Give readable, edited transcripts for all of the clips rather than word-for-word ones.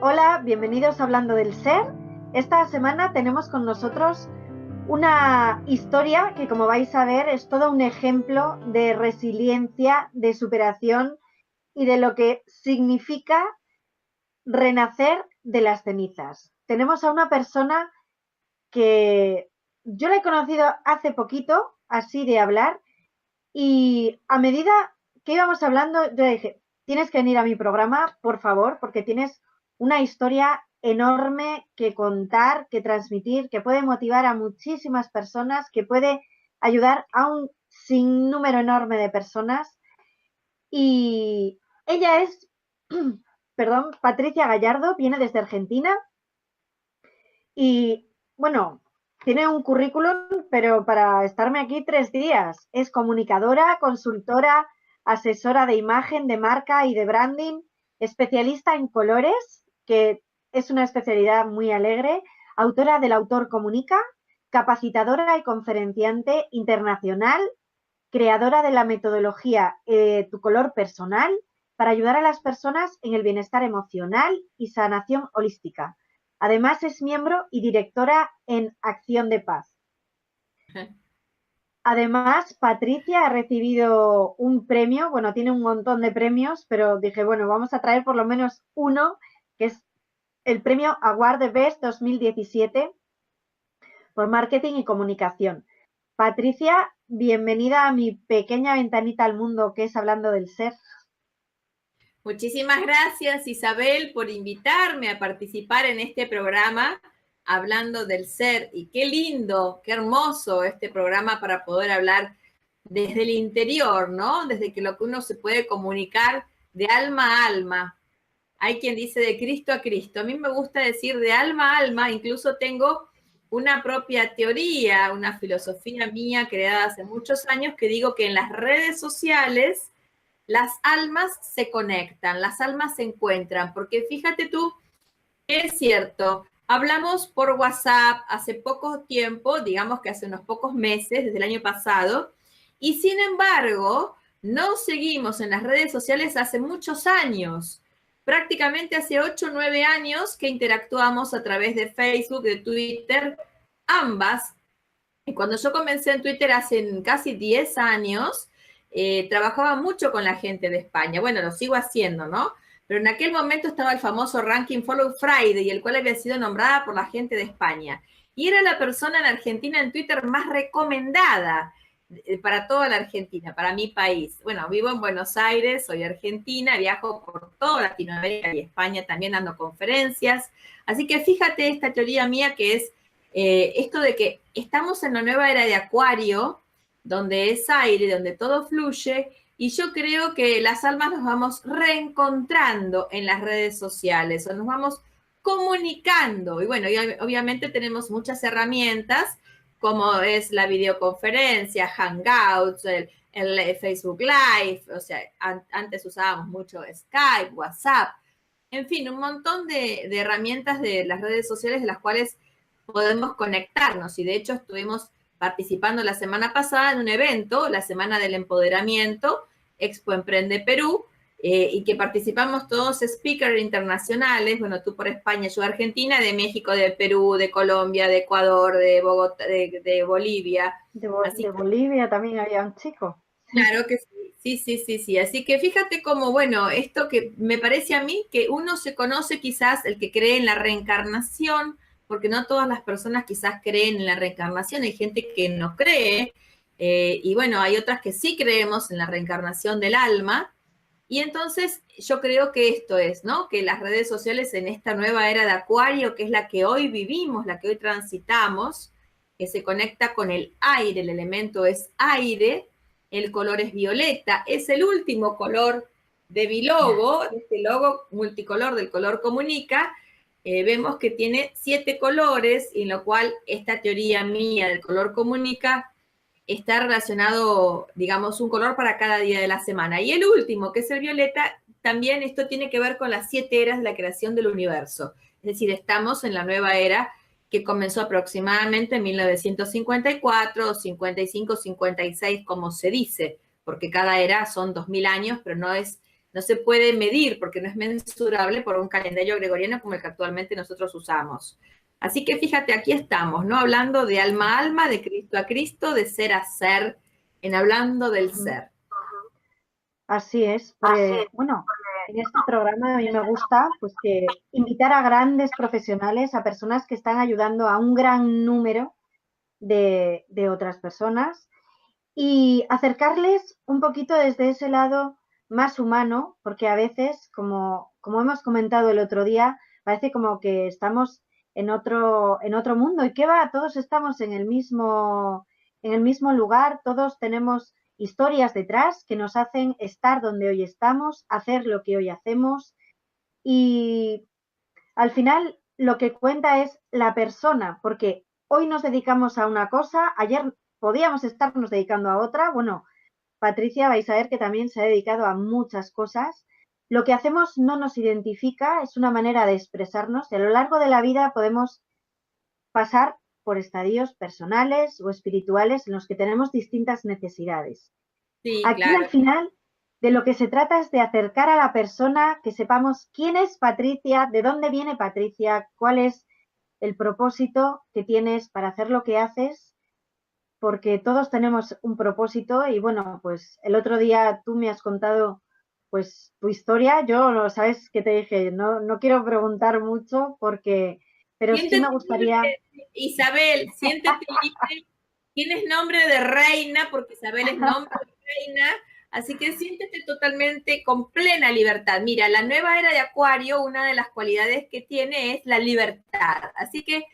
Hola, bienvenidos a Hablando del Ser. Esta semana tenemos con nosotros una historia que, como vais a ver, es todo un ejemplo de resiliencia, de superación y de lo que significa renacer de las cenizas. Tenemos a una persona que yo la he conocido hace poquito, así de hablar, y a medida que íbamos hablando, yo dije, tienes que venir a mi programa, por favor, porque tienes una historia enorme que contar, que transmitir, que puede motivar a muchísimas personas, que puede ayudar a un sinnúmero enorme de personas. Y ella es, perdón, Patricia Gallardo, viene desde Argentina y, bueno, tiene un currículum, pero para estarme aquí 3 días. Es comunicadora, consultora, asesora de imagen, de marca y de branding, especialista en colores, que es una especialidad muy alegre, autora del Autor Comunica, capacitadora y conferenciante internacional, creadora de la metodología Tu Color Personal para ayudar a las personas en el bienestar emocional y sanación holística. Además, es miembro y directora en Acción de Paz. Además, Patricia ha recibido un premio, bueno, tiene un montón de premios, pero dije, bueno, vamos a traer por lo menos uno, que es el premio Award the Best 2017 por marketing y comunicación. Patricia, bienvenida a mi pequeña ventanita al mundo que es Hablando del Ser. Muchísimas gracias, Isabel, por invitarme a participar en este programa Hablando del Ser. Y qué lindo, qué hermoso este programa para poder hablar desde el interior, ¿no? Desde que lo que uno se puede comunicar de alma a alma. Hay quien dice de Cristo a Cristo. A mí me gusta decir de alma a alma. Incluso tengo una propia teoría, una filosofía mía creada hace muchos años que digo que en las redes sociales las almas se conectan, las almas se encuentran, porque fíjate tú, es cierto, hablamos por WhatsApp hace poco tiempo, digamos que hace unos pocos meses, desde el año pasado, y sin embargo, no seguimos en las redes sociales hace muchos años. Prácticamente hace 8 o 9 años que interactuamos a través de Facebook, de Twitter, ambas. Y cuando yo comencé en Twitter hace casi 10 años, trabajaba mucho con la gente de España. Bueno, lo sigo haciendo, ¿no? Pero en aquel momento estaba el famoso ranking Follow Friday, el cual había sido nombrada por la gente de España. Y era la persona en Argentina en Twitter más recomendada para toda la Argentina, para mi país. Bueno, vivo en Buenos Aires, soy argentina, viajo por toda Latinoamérica y España también dando conferencias. Así que fíjate esta teoría mía que es esto de que estamos en la nueva era de Acuario, donde es aire, donde todo fluye, y yo creo que las almas nos vamos reencontrando en las redes sociales, o nos vamos comunicando. Y bueno, y obviamente tenemos muchas herramientas, como es la videoconferencia, Hangouts, el Facebook Live, o sea, antes usábamos mucho Skype, WhatsApp, en fin, un montón de herramientas de las redes sociales de las cuales podemos conectarnos. Y de hecho estuvimos participando la semana pasada en un evento, la Semana del Empoderamiento, Expo Emprende Perú, y que participamos todos speakers internacionales, bueno, tú por España, yo Argentina, de México, de Perú, de Colombia, de Ecuador, de Bogotá, de Bolivia. De Bolivia también había un chico. Claro que sí. Así que fíjate cómo, bueno, esto que me parece a mí que uno se conoce quizás el que cree en la reencarnación, porque no todas las personas quizás creen en la reencarnación, hay gente que no cree, y bueno, hay otras que sí creemos en la reencarnación del alma, y entonces yo creo que esto es, ¿no? Que las redes sociales en esta nueva era de Acuario, que es la que hoy vivimos, la que hoy transitamos, que se conecta con el aire, el elemento es aire, el color es violeta, es el último color de mi logo, de este logo multicolor del color comunica. Vemos que tiene 7 colores, en lo cual esta teoría mía del color comunica está relacionado, digamos, un color para cada día de la semana. Y el último, que es el violeta, también esto tiene que ver con las 7 eras de la creación del universo. Es decir, estamos en la nueva era que comenzó aproximadamente en 1954, 55, 56, como se dice, porque cada era son 2000 años, pero no no se puede medir porque no es mensurable por un calendario gregoriano como el que actualmente nosotros usamos. Así que fíjate, aquí estamos, ¿no? Hablando de alma a alma, de Cristo a Cristo, de ser a ser, en hablando del ser. Así es, porque, bueno, en este programa a mí me gusta pues que invitar a grandes profesionales, a personas que están ayudando a un gran número de otras personas y acercarles un poquito desde ese lado más humano, porque a veces, como hemos comentado el otro día, parece como que estamos en otro mundo. ¿Y qué va? Todos estamos en el mismo lugar, todos tenemos historias detrás que nos hacen estar donde hoy estamos, hacer lo que hoy hacemos y al final lo que cuenta es la persona, porque hoy nos dedicamos a una cosa, ayer podíamos estarnos dedicando a otra. Bueno, Patricia, vais a ver que también se ha dedicado a muchas cosas. Lo que hacemos no nos identifica, es una manera de expresarnos y a lo largo de la vida podemos pasar por estadios personales o espirituales en los que tenemos distintas necesidades. Sí, Aquí claro. al final de lo que se trata es de acercar a la persona, que sepamos quién es Patricia, de dónde viene Patricia, cuál es el propósito que tienes para hacer lo que haces, porque todos tenemos un propósito y bueno, pues el otro día tú me has contado pues tu historia. Yo, sabes que te dije, no quiero preguntar mucho porque, pero sí me Siéntete gustaría. libre, Isabel, siéntete libre. Tienes nombre de reina, porque Isabel es nombre de reina, así que siéntete totalmente con plena libertad. Mira, la nueva era de Acuario, una de las cualidades que tiene es la libertad. Así que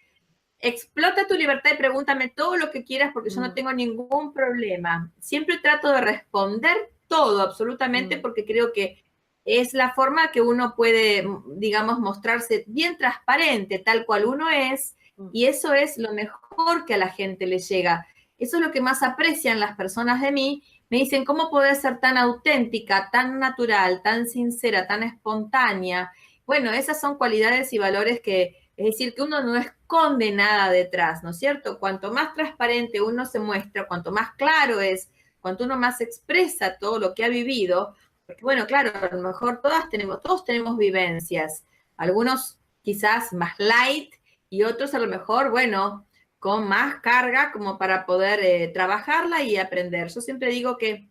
explota tu libertad y pregúntame todo lo que quieras porque yo no tengo ningún problema. Siempre trato de responder todo, absolutamente, porque creo que es la forma que uno puede, digamos, mostrarse bien transparente, tal cual uno es, y eso es lo mejor que a la gente le llega. Eso es lo que más aprecian las personas de mí. Me dicen, ¿cómo podés ser tan auténtica, tan natural, tan sincera, tan espontánea? Bueno, esas son cualidades y valores que, es decir, que uno no esconde nada detrás, ¿no es cierto? Cuanto más transparente uno se muestra, cuanto más claro es, cuanto uno más expresa todo lo que ha vivido, porque bueno, claro, a lo mejor todos tenemos vivencias, algunos quizás más light y otros a lo mejor, bueno, con más carga como para poder trabajarla y aprender. Yo siempre digo que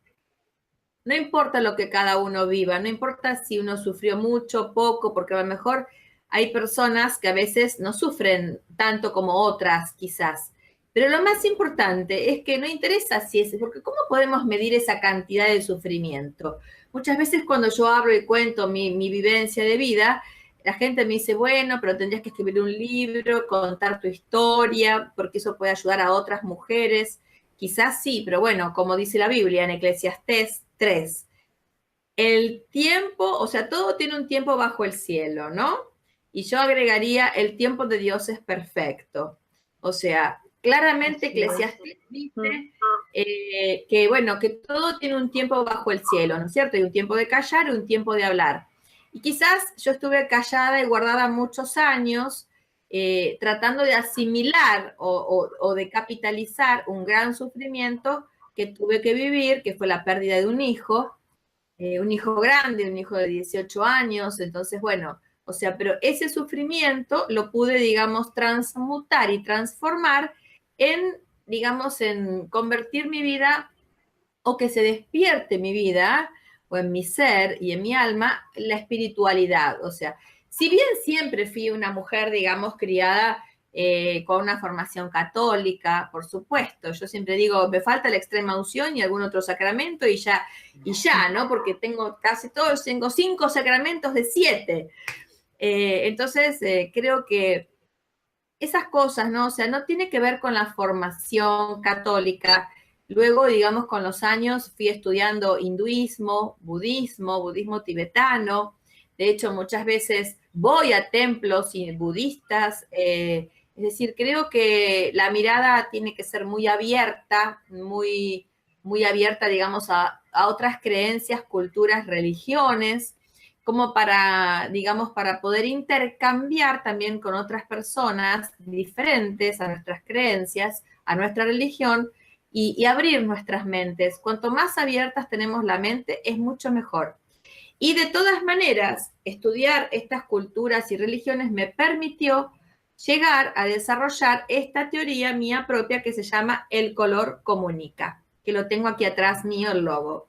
no importa lo que cada uno viva, no importa si uno sufrió mucho, poco, porque a lo mejor hay personas que a veces no sufren tanto como otras, quizás. Pero lo más importante es que no interesa si es, porque ¿cómo podemos medir esa cantidad de sufrimiento? Muchas veces cuando yo hablo y cuento mi vivencia de vida, la gente me dice, bueno, pero tendrías que escribir un libro, contar tu historia, porque eso puede ayudar a otras mujeres. Quizás sí, pero bueno, como dice la Biblia en Eclesiastés 3, el tiempo, o sea, todo tiene un tiempo bajo el cielo, ¿no? Y yo agregaría, el tiempo de Dios es perfecto. O sea, claramente Eclesiastés dice que, bueno, que todo tiene un tiempo bajo el cielo, ¿no es cierto? Hay un tiempo de callar y un tiempo de hablar. Y quizás yo estuve callada y guardada muchos años, tratando de asimilar o de capitalizar un gran sufrimiento que tuve que vivir, que fue la pérdida de un hijo grande, un hijo de 18 años. Entonces, bueno, o sea, pero ese sufrimiento lo pude, digamos, transmutar y transformar en, digamos, en convertir mi vida o que se despierte mi vida o en mi ser y en mi alma la espiritualidad. O sea, si bien siempre fui una mujer, digamos, criada con una formación católica, por supuesto, yo siempre digo, me falta la extrema unción y algún otro sacramento y ya, ¿no? Porque tengo casi todos, tengo 5 sacramentos de 7. Entonces, creo que esas cosas, ¿no? O sea, no tiene que ver con la formación católica. Luego, digamos, con los años fui estudiando hinduismo, budismo tibetano. De hecho, muchas veces voy a templos budistas. Es decir, creo que la mirada tiene que ser muy abierta, muy abierta, digamos, a otras creencias, culturas, religiones, como para, digamos, para poder intercambiar también con otras personas diferentes a nuestras creencias, a nuestra religión y abrir nuestras mentes. Cuanto más abiertas tenemos la mente, es mucho mejor. Y de todas maneras, estudiar estas culturas y religiones me permitió llegar a desarrollar esta teoría mía propia que se llama el color comunica, que lo tengo aquí atrás mío, el logo.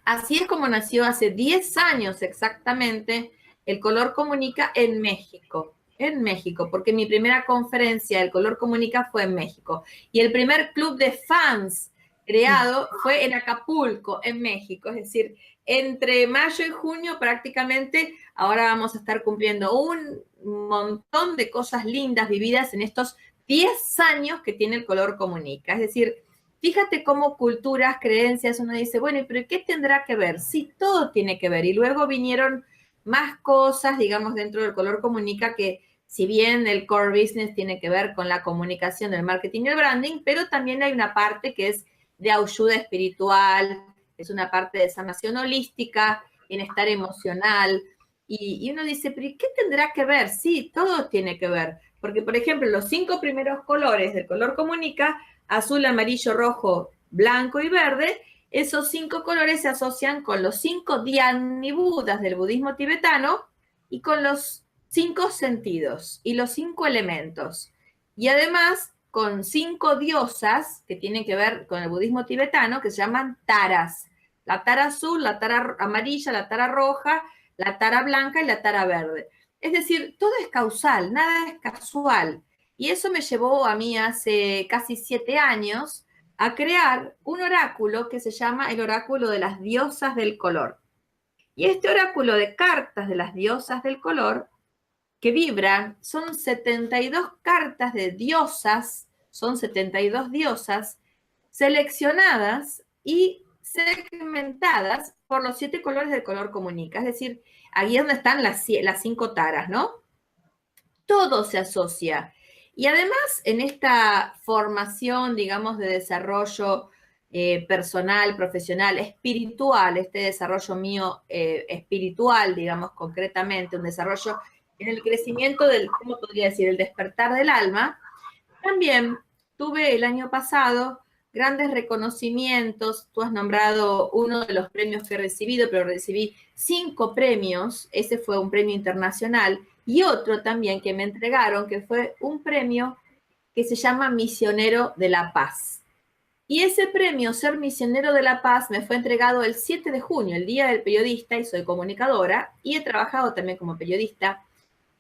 Así es como nació hace 10 años exactamente el color comunica en México. En México, porque mi primera conferencia del color comunica fue en México. Y el primer club de fans creado fue en Acapulco, en México. Es decir, entre mayo y junio prácticamente ahora vamos a estar cumpliendo un montón de cosas lindas vividas en estos 10 años que tiene el color comunica. Es decir, fíjate cómo culturas, creencias, uno dice, bueno, pero ¿qué tendrá que ver? Sí, todo tiene que ver. Y luego vinieron más cosas, digamos, dentro del color comunica que si bien el core business tiene que ver con la comunicación, el marketing y el branding, pero también hay una parte que es de ayuda espiritual, es una parte de sanación holística, bienestar emocional. Y uno dice, pero ¿qué tendrá que ver? Sí, todo tiene que ver. Porque, por ejemplo, los 5 primeros colores del color comunica, azul, amarillo, rojo, blanco y verde, esos 5 colores se asocian con los 5 Dhyani Budas del budismo tibetano y con los 5 sentidos y los 5 elementos. Y además con 5 diosas que tienen que ver con el budismo tibetano que se llaman taras. La tara azul, la tara amarilla, la tara roja, la tara blanca y la tara verde. Es decir, todo es causal, nada es casual. Y eso me llevó a mí hace casi 7 años a crear un oráculo que se llama el oráculo de las diosas del color. Y este oráculo de cartas de las diosas del color que vibran son 72 cartas de diosas, son 72 diosas seleccionadas y segmentadas por los 7 colores del color comunica. Es decir, aquí es donde están las 5 taras, ¿no? Todo se asocia. Y además, en esta formación, digamos, de desarrollo personal, profesional, espiritual, este desarrollo mío espiritual, digamos, concretamente, un desarrollo en el crecimiento del, ¿cómo podría decir?, el despertar del alma, también tuve el año pasado grandes reconocimientos. Tú has nombrado uno de los premios que he recibido, pero recibí 5 premios. Ese fue un premio internacional. Y otro también que me entregaron, que fue un premio que se llama Misionero de la Paz. Y ese premio, Ser Misionero de la Paz, me fue entregado el 7 de junio, el Día del Periodista, y soy comunicadora, y he trabajado también como periodista.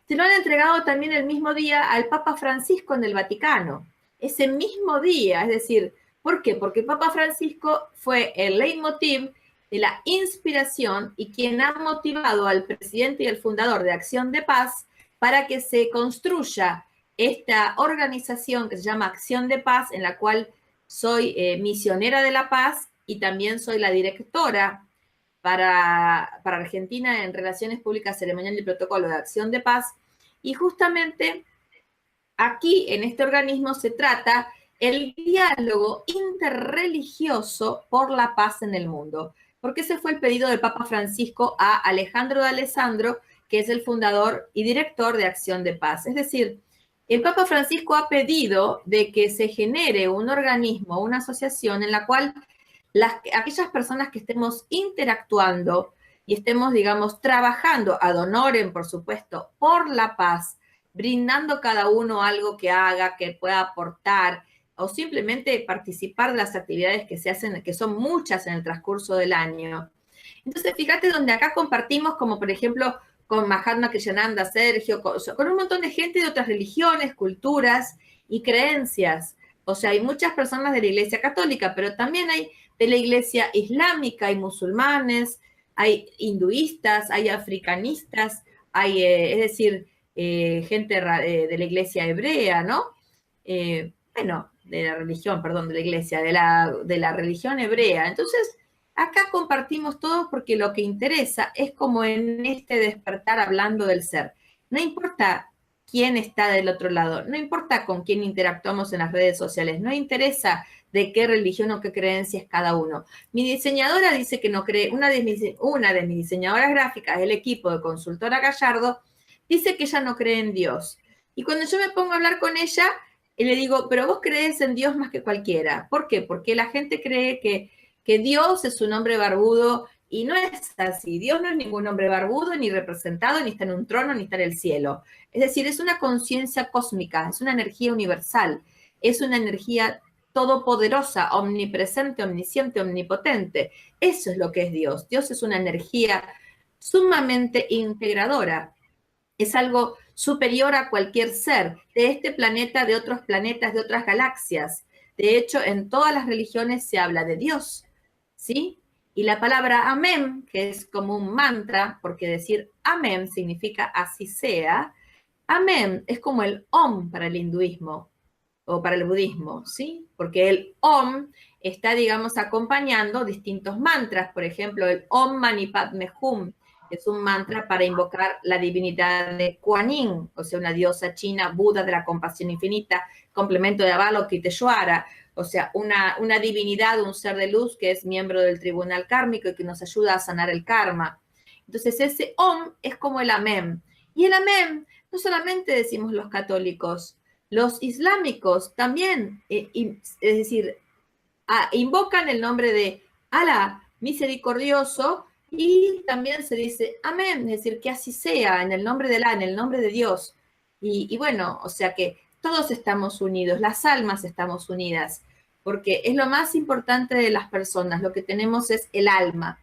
Se lo han entregado también el mismo día al Papa Francisco en el Vaticano. Ese mismo día, es decir, ¿por qué? Porque el Papa Francisco fue el leitmotiv de la inspiración y quien ha motivado al presidente y el fundador de Acción de Paz para que se construya esta organización que se llama Acción de Paz, en la cual soy misionera de la paz y también soy la directora para Argentina en Relaciones Públicas, Ceremonial y Protocolo de Acción de Paz. Y justamente aquí, en este organismo, se trata el diálogo interreligioso por la paz en el mundo, porque ese fue el pedido del Papa Francisco a Alejandro de Alessandro, que es el fundador y director de Acción de Paz. Es decir, el Papa Francisco ha pedido de que se genere un organismo, una asociación en la cual aquellas personas que estemos interactuando y estemos, digamos, trabajando ad honorem, por supuesto, por la paz, brindando cada uno algo que haga, que pueda aportar, o simplemente participar de las actividades que se hacen, que son muchas en el transcurso del año. Entonces, fíjate donde acá compartimos, como por ejemplo, con Mahatma Krishnananda, Sergio, con un montón de gente de otras religiones, culturas y creencias. O sea, hay muchas personas de la Iglesia Católica, pero también hay de la Iglesia Islámica, hay musulmanes, hay hinduistas, hay africanistas, hay, es decir, gente de la Iglesia hebrea, ¿no? Bueno, de la religión, perdón, de la Iglesia, de la religión hebrea. Entonces, acá compartimos todos porque lo que interesa es como en este despertar hablando del ser. No importa quién está del otro lado, no importa con quién interactuamos en las redes sociales, no interesa de qué religión o qué creencia es cada uno. Mi diseñadora dice que no cree, una de mis diseñadoras gráficas, el equipo de Consultora Gallardo, dice que ella no cree en Dios. Y cuando yo me pongo a hablar con ella, le digo, pero vos crees en Dios más que cualquiera. ¿Por qué? Porque la gente cree que Dios es un hombre barbudo Y no es así. Dios no es ningún hombre barbudo, ni representado, ni está en un trono, ni está en el cielo. Es decir, es una conciencia cósmica, es una energía universal, es una energía todopoderosa, omnipresente, omnisciente, omnipotente. Eso es lo que es Dios. Dios es una energía sumamente integradora. Es algo superior a cualquier ser de este planeta, de otros planetas, de otras galaxias. De hecho, en todas las religiones se habla de Dios, ¿sí? Y la palabra amén, que es como un mantra, porque decir amén significa así sea, amén es como el om para el hinduismo o para el budismo, ¿sí? Porque el om está, digamos, acompañando distintos mantras. Por ejemplo, el Om Mani Padme Hum es un mantra para invocar la divinidad de Kuan Yin, o sea, una diosa china, Buda de la compasión infinita, complemento de Avalokiteshvara, o sea, una divinidad, un ser de luz que es miembro del tribunal kármico y que nos ayuda a sanar el karma. Entonces, ese Om es como el amén. Y el amén no solamente decimos los católicos, los islámicos también, es decir, invocan el nombre de Alá, misericordioso, y también se dice amén, es decir, que así sea, en el nombre de Alá, en el nombre de Dios. Y bueno, o sea que todos estamos unidos, las almas estamos unidas, porque es lo más importante de las personas, lo que tenemos es el alma.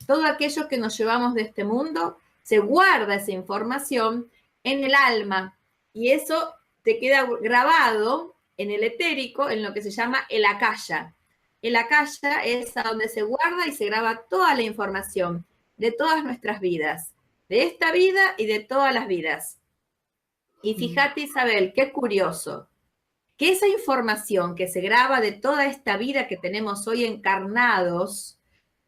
Todo aquello que nos llevamos de este mundo, se guarda esa información en el alma, y eso te queda grabado en el etérico, en lo que se llama el akasha. El akasha es a donde se guarda y se graba toda la información de todas nuestras vidas, de esta vida y de todas las vidas. Y fíjate, Isabel, qué curioso, que esa información que se graba de toda esta vida que tenemos hoy encarnados,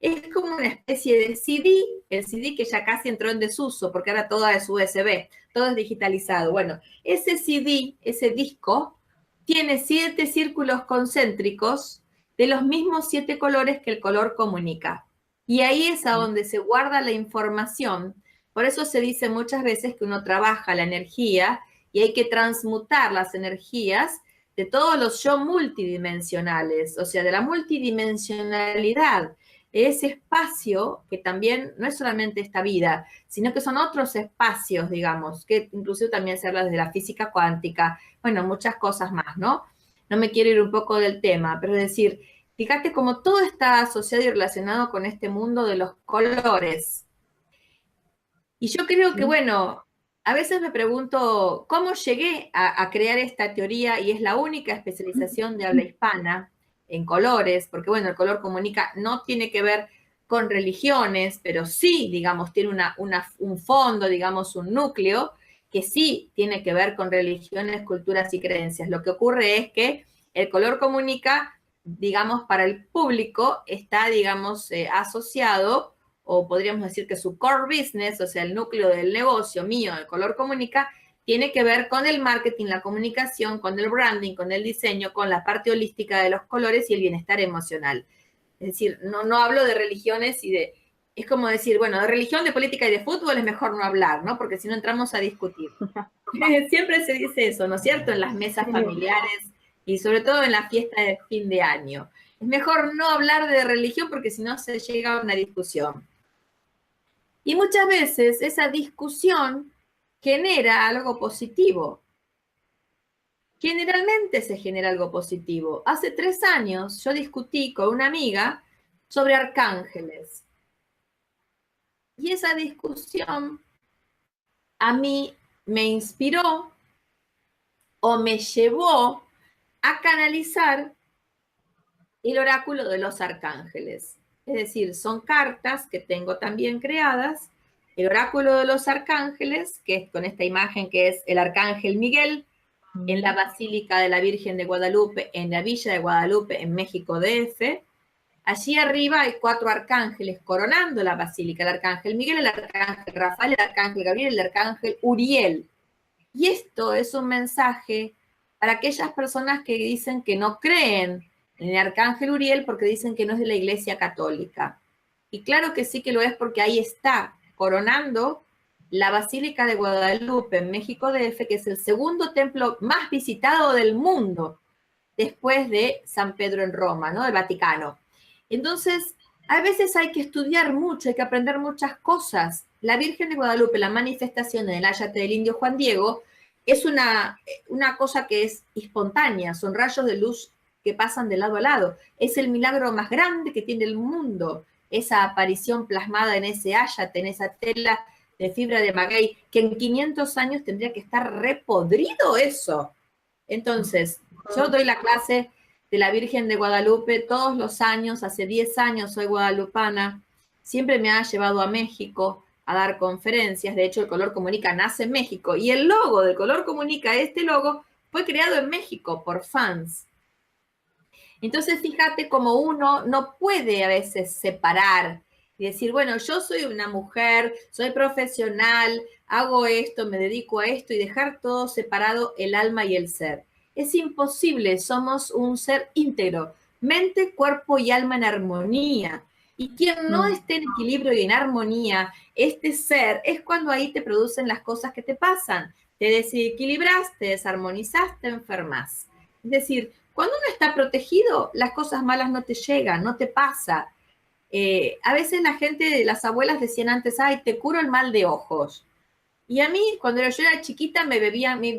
es como una especie de CD, el CD que ya casi entró en desuso, porque ahora todo es USB, todo es digitalizado. Bueno, ese CD, ese disco, tiene 7 círculos concéntricos de los mismos 7 colores que el color comunica. Y ahí es a donde se guarda la información. Por eso se dice muchas veces que uno trabaja la energía y hay que transmutar las energías de todos los yo multidimensionales, o sea, de la multidimensionalidad, ese espacio que también no es solamente esta vida, sino que son otros espacios, digamos, que incluso también se habla desde la física cuántica, bueno, muchas cosas más, ¿no? No me quiero ir un poco del tema, pero es decir, fíjate cómo todo está asociado y relacionado con este mundo de los colores. Y yo creo que, bueno, a veces me pregunto cómo llegué a crear esta teoría, y es la única especialización de habla hispana en colores, porque bueno, el color comunica, no tiene que ver con religiones, pero sí, digamos, tiene un fondo, digamos, un núcleo, que sí tiene que ver con religiones, culturas y creencias. Lo que ocurre es que el color comunica, digamos, para el público está, digamos, asociado, o podríamos decir que su core business, o sea, el núcleo del negocio mío, el color comunica, tiene que ver con el marketing, la comunicación, con el branding, con el diseño, con la parte holística de los colores y el bienestar emocional. Es decir, no hablo de religiones y de... Es como decir, bueno, de religión, de política y de fútbol es mejor no hablar, ¿no? Porque si no entramos a discutir. Siempre se dice eso, ¿no es cierto? En las mesas familiares y sobre todo en la fiesta de fin de año. Es mejor no hablar de religión porque si no se llega a una discusión. Y muchas veces esa discusión genera algo positivo. Generalmente se genera algo positivo. Hace 3 años yo discutí con una amiga sobre arcángeles. Y esa discusión a mí me inspiró o me llevó a canalizar el oráculo de los arcángeles. Es decir, son cartas que tengo también creadas. El oráculo de los arcángeles, que es con esta imagen que es el arcángel Miguel, en la Basílica de la Virgen de Guadalupe, en la Villa de Guadalupe, en México DF. Allí arriba hay 4 arcángeles coronando la basílica: el arcángel Miguel, el arcángel Rafael, el arcángel Gabriel, el arcángel Uriel. Y esto es un mensaje para aquellas personas que dicen que no creen en el arcángel Uriel porque dicen que no es de la Iglesia Católica. Y claro que sí que lo es, porque ahí está coronando la Basílica de Guadalupe en México DF, que es el segundo templo más visitado del mundo después de San Pedro en Roma, ¿no? Del Vaticano. Entonces, A veces hay que estudiar mucho, hay que aprender muchas cosas. La Virgen de Guadalupe, la manifestación en el Áyate del Indio Juan Diego, es una cosa que es espontánea, son rayos de luz que pasan de lado a lado. Es el milagro más grande que tiene el mundo, esa aparición plasmada en ese áyate, en esa tela de fibra de maguey, que en 500 años tendría que estar repodrido eso. Entonces, yo doy la clase de la Virgen de Guadalupe todos los años, hace 10 años soy guadalupana, siempre me ha llevado a México a dar conferencias, de hecho el Color Comunica nace en México, y el logo del Color Comunica, este logo, fue creado en México por fans. Entonces, fíjate cómo uno no puede a veces separar y decir, bueno, yo soy una mujer, soy profesional, hago esto, me dedico a esto, y dejar todo separado, el alma y el ser. Es imposible, somos un ser íntegro, mente, cuerpo y alma en armonía. Y quien no esté en equilibrio y en armonía, este ser, es cuando ahí te producen las cosas que te pasan. Te desequilibras, te desarmonizas, te enfermas. Es decir, cuando uno está protegido, las cosas malas no te llegan, no te pasa. A veces la gente, las abuelas decían antes, ay, te curo el mal de ojos. Y a mí, cuando yo era chiquita,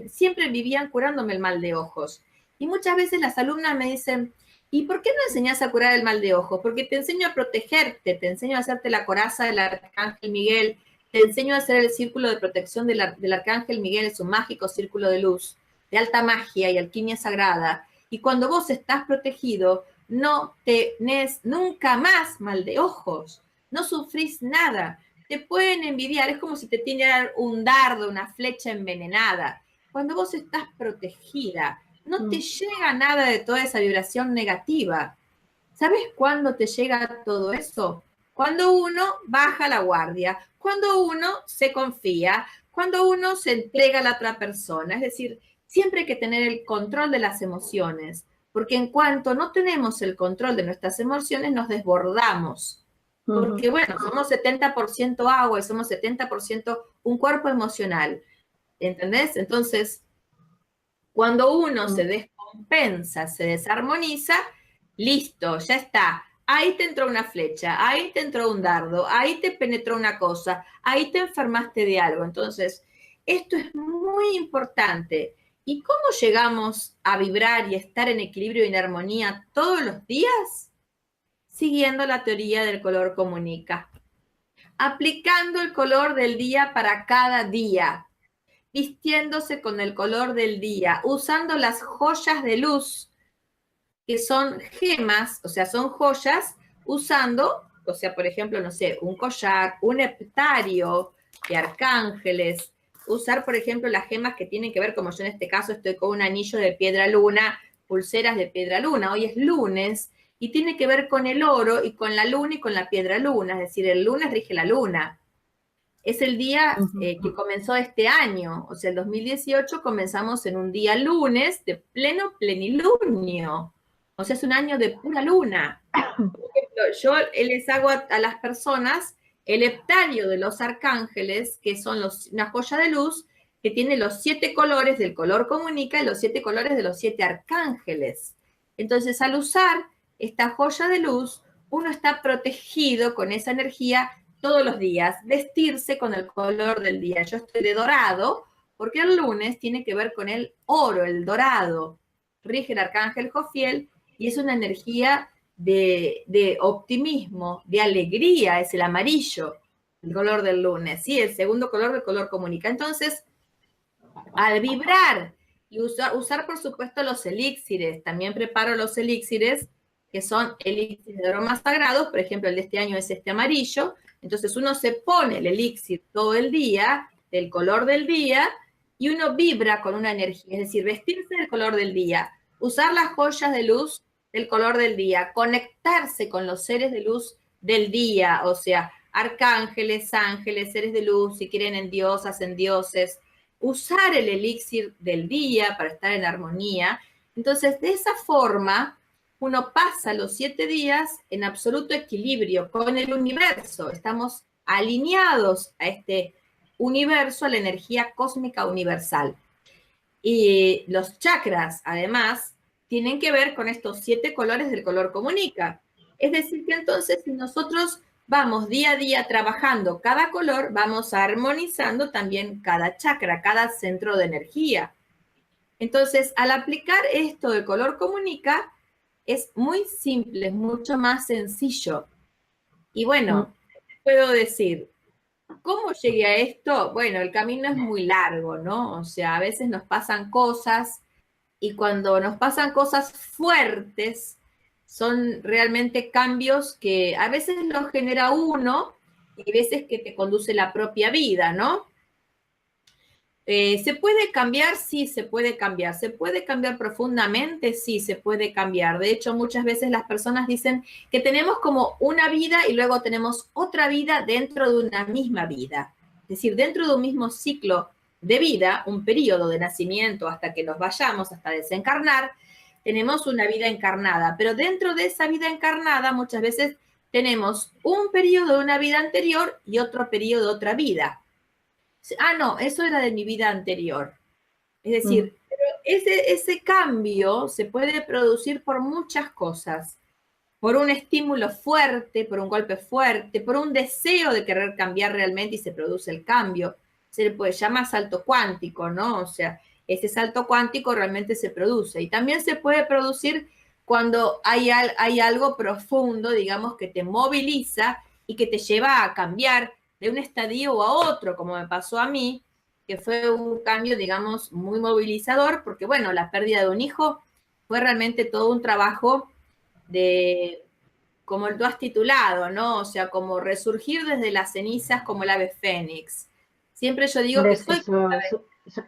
siempre vivían curándome el mal de ojos. Y muchas veces las alumnas me dicen, ¿y por qué no enseñas a curar el mal de ojos? Porque te enseño a protegerte, te enseño a hacerte la coraza del Arcángel Miguel, te enseño a hacer el círculo de protección del Arcángel Miguel, es un mágico círculo de luz, de alta magia y alquimia sagrada. Y cuando vos estás protegido, no tenés nunca más mal de ojos, no sufrís nada. Te pueden envidiar, es como si te tiraran un dardo, una flecha envenenada. Cuando vos estás protegida, no te llega nada de toda esa vibración negativa. ¿Sabes cuándo te llega todo eso? Cuando uno baja la guardia, cuando uno se confía, cuando uno se entrega a la otra persona. Es decir, siempre hay que tener el control de las emociones, porque en cuanto no tenemos el control de nuestras emociones, nos desbordamos. Porque, bueno, somos 70% agua y somos 70% un cuerpo emocional. ¿Entendés? Entonces, cuando uno se descompensa, se desarmoniza, listo, ya está. Ahí te entró una flecha, ahí te entró un dardo, ahí te penetró una cosa, ahí te enfermaste de algo. Entonces, esto es muy importante. ¿Y cómo llegamos a vibrar y estar en equilibrio y en armonía todos los días? Siguiendo la teoría del color comunica. Aplicando el color del día para cada día. Vistiéndose con el color del día. Usando las joyas de luz, que son gemas, o sea, son joyas, usando, o sea, por ejemplo, no sé, un collar, un heptario de arcángeles, usar, por ejemplo, las gemas que tienen que ver, como yo en este caso estoy con un anillo de piedra luna, pulseras de piedra luna, hoy es lunes, y tiene que ver con el oro y con la luna y con la piedra luna, es decir, el lunes rige la luna. Es el día que comenzó este año, o sea, el 2018 comenzamos en un día lunes de pleno plenilunio, o sea, es un año de pura luna. Por ejemplo, yo les hago a las personas el heptario de los arcángeles, que son una joya de luz que tiene los 7 colores del color comunica y los 7 colores de los 7 arcángeles. Entonces, al usar esta joya de luz, uno está protegido con esa energía todos los días, vestirse con el color del día. Yo estoy de dorado porque el lunes tiene que ver con el oro, el dorado. Rige el arcángel Jofiel y es una energía de optimismo, de alegría, es el amarillo, el color del lunes, ¿sí? El segundo color del color comunica. Entonces, al vibrar y usar por supuesto los elixires, también preparo los elixires, que son elixires de aromas sagrados, por ejemplo, el de este año es este amarillo. Entonces uno se pone el elixir todo el día, del color del día, y uno vibra con una energía, es decir, vestirse del color del día, usar las joyas de luz del color del día, conectarse con los seres de luz del día, o sea, arcángeles, ángeles, seres de luz, si quieren en diosas, en dioses, usar el elixir del día para estar en armonía. Entonces, de esa forma, uno pasa los 7 días en absoluto equilibrio con el universo. Estamos alineados a este universo, a la energía cósmica universal. Y los chakras, además, tienen que ver con estos 7 colores del color comunica. Es decir, que entonces si nosotros vamos día a día trabajando cada color, vamos armonizando también cada chakra, cada centro de energía. Entonces, al aplicar esto de color comunica, es muy simple, es mucho más sencillo. Y bueno, puedo decir, ¿cómo llegué a esto? Bueno, el camino es muy largo, ¿no? O sea, a veces nos pasan cosas y cuando nos pasan cosas fuertes, son realmente cambios que a veces los genera uno y a veces que te conduce la propia vida, ¿no? ¿Se puede cambiar? Sí, se puede cambiar. ¿Se puede cambiar profundamente? Sí, se puede cambiar. De hecho, muchas veces las personas dicen que tenemos como una vida y luego tenemos otra vida dentro de una misma vida. Es decir, dentro de un mismo ciclo de vida, un periodo de nacimiento hasta que nos vayamos, hasta desencarnar, tenemos una vida encarnada. Pero dentro de esa vida encarnada muchas veces tenemos un periodo de una vida anterior y otro periodo de otra vida. Ah, no, eso era de mi vida anterior. Es decir, pero ese cambio se puede producir por muchas cosas. Por un estímulo fuerte, por un golpe fuerte, por un deseo de querer cambiar realmente y se produce el cambio. Se le puede llamar salto cuántico, ¿no? O sea, ese salto cuántico realmente se produce. Y también se puede producir cuando hay algo profundo, digamos, que te moviliza y que te lleva a cambiar de un estadio a otro, como me pasó a mí, que fue un cambio, digamos, muy movilizador, porque bueno, la pérdida de un hijo fue realmente todo un trabajo de, como tú has titulado, ¿no? O sea, como resurgir desde las cenizas como el ave fénix. Siempre yo digo que Es que soy...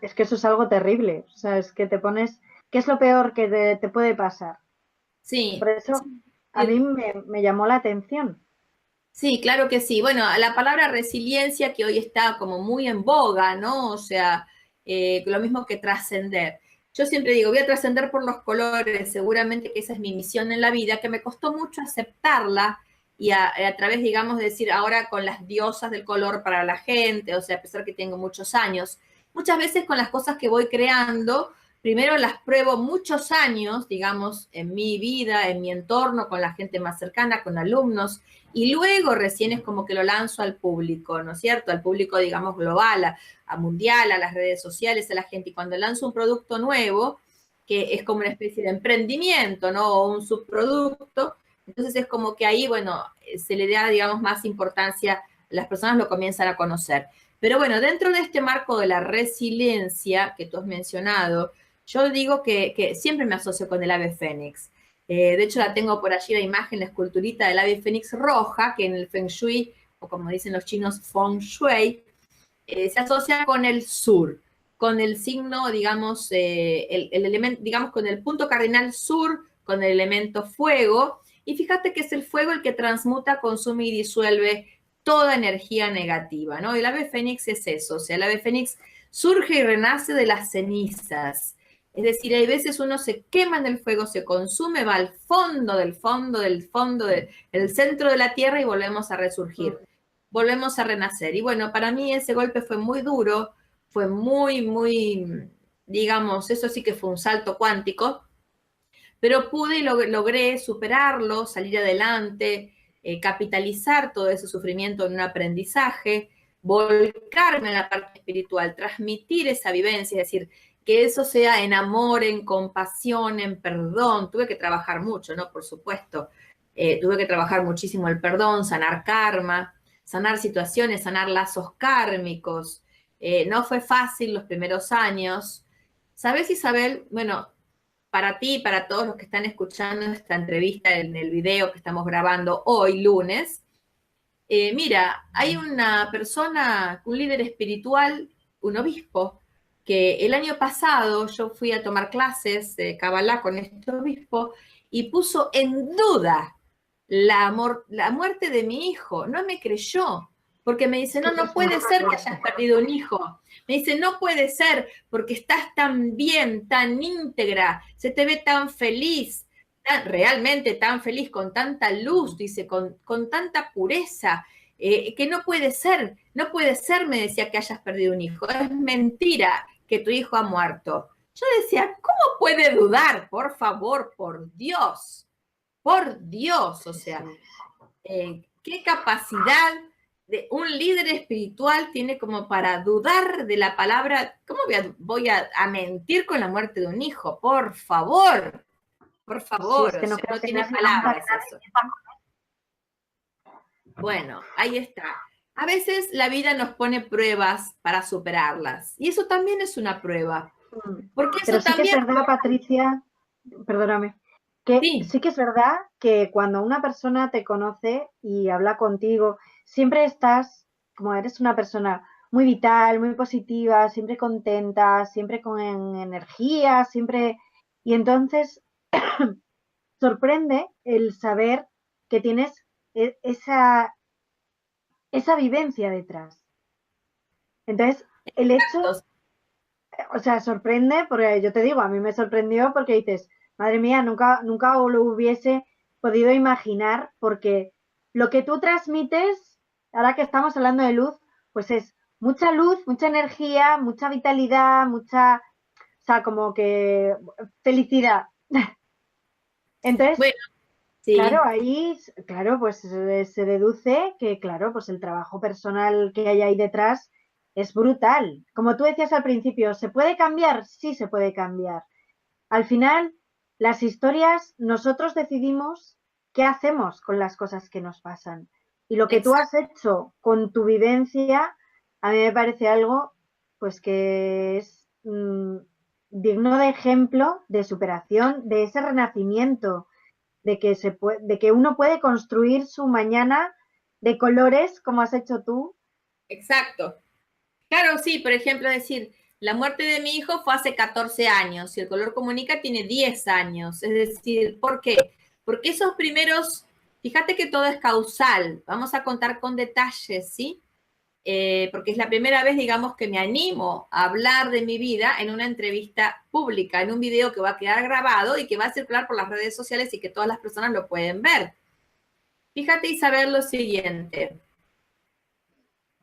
es que eso es algo terrible. O sea, es que te pones, ¿qué es lo peor que te puede pasar? Sí, Por eso a mí me llamó la atención. sí, claro que sí. Bueno, la palabra resiliencia que hoy está como muy en boga, ¿no? O sea, lo mismo que trascender. Yo siempre digo, voy a trascender por los colores, seguramente que esa es mi misión en la vida, que me costó mucho aceptarla y a través, digamos, de decir ahora con las diosas del color para la gente, o sea, a pesar que tengo muchos años, muchas veces con las cosas que voy creando, primero las pruebo muchos años, digamos, en mi vida, en mi entorno, con la gente más cercana, con alumnos, y luego recién es como que lo lanzo al público, ¿no es cierto? Al público, digamos, global, a mundial, a las redes sociales, a la gente. Y cuando lanzo un producto nuevo, que es como una especie de emprendimiento, ¿no? O un subproducto, entonces es como que ahí, bueno, se le da, digamos, más importancia, las personas lo comienzan a conocer. Pero bueno, dentro de este marco de la resiliencia que tú has mencionado, yo digo que siempre me asocio con el ave fénix. De hecho, la tengo por allí la imagen, la esculturita del ave fénix roja, que en el Feng Shui, o como dicen los chinos, Feng Shui, se asocia con el sur, con el signo, digamos, el elemento, digamos, con el punto cardinal sur, con el elemento fuego. Y fíjate que es el fuego el que transmuta, consume y disuelve toda energía negativa, ¿no? El ave fénix es eso, o sea, el ave fénix surge y renace de las cenizas. Es decir, hay veces uno se quema en el fuego, se consume, va al fondo del fondo del fondo del centro de la tierra y volvemos a resurgir, volvemos a renacer. Y bueno, para mí ese golpe fue muy duro, fue muy, digamos, eso sí que fue un salto cuántico, pero pude y logré superarlo, salir adelante, capitalizar todo ese sufrimiento en un aprendizaje, volcarme en la parte espiritual, transmitir esa vivencia, es decir, que eso sea en amor, en compasión, en perdón. Tuve que trabajar mucho, ¿no? Por supuesto. Tuve que trabajar muchísimo el perdón, sanar karma, sanar situaciones, sanar lazos kármicos. No fue fácil los primeros años. ¿Sabes, Isabel? Bueno, para ti y para todos los que están escuchando esta entrevista en el video que estamos grabando hoy, lunes, mira, hay una persona, un líder espiritual, un obispo, que el año pasado yo fui a tomar clases de Kabbalah con este obispo y puso en duda la muerte de mi hijo. No me creyó, porque me dice, no, no puede ser que hayas perdido un hijo. Me dice, no puede ser, porque estás tan bien, tan íntegra, se te ve tan feliz, realmente tan feliz, con tanta luz, dice, con tanta pureza, que no puede ser, no puede ser, me decía, que hayas perdido un hijo. Es mentira que tu hijo ha muerto. Yo decía, ¿cómo puede dudar? Por favor, por Dios. Por Dios, o sea, qué capacidad de un líder espiritual tiene como para dudar de la palabra. ¿Cómo voy a mentir con la muerte de un hijo? Por favor, Sí, es que o no sea, creo no que tiene nadie nunca. palabras eso. Bueno, ahí está. A veces la vida nos pone pruebas para superarlas y eso también es una prueba, porque Pero eso sí que es también, verdad, Patricia, perdóname, que sí, sí que es verdad que cuando una persona te conoce y habla contigo, siempre estás, como eres una persona muy vital, muy positiva, siempre contenta, siempre con energía, siempre... Y entonces sorprende el saber que tienes esa vivencia detrás. Entonces, el hecho, o sea, sorprende, porque yo te digo, a mí me sorprendió porque dices, madre mía, nunca lo hubiese podido imaginar, porque lo que tú transmites, ahora que estamos hablando de luz, pues es mucha luz, mucha energía, mucha vitalidad, o sea, como que felicidad. Entonces, bueno, claro, sí, ahí, claro, pues se deduce que, claro, pues el trabajo personal que hay ahí detrás es brutal. Como tú decías al principio, ¿se puede cambiar? Sí, se puede cambiar. Al final, las historias, nosotros decidimos qué hacemos con las cosas que nos pasan. Y lo que tú has exacto. hecho con tu vivencia, a mí me parece algo, pues que es digno de ejemplo, de superación, de ese renacimiento de que uno puede construir su mañana de colores, como has hecho tú. Exacto. Claro, sí, por ejemplo, decir, la muerte de mi hijo fue hace 14 años y el color comunica tiene 10 años. Es decir, ¿por qué? Porque esos primeros, fíjate que todo es causal, vamos a contar con detalles, ¿sí? Porque es la primera vez, digamos, que me animo a hablar de mi vida en una entrevista pública, en un video que va a quedar grabado y que va a circular por las redes sociales y que todas las personas lo pueden ver. Fíjate, Isabel, lo siguiente.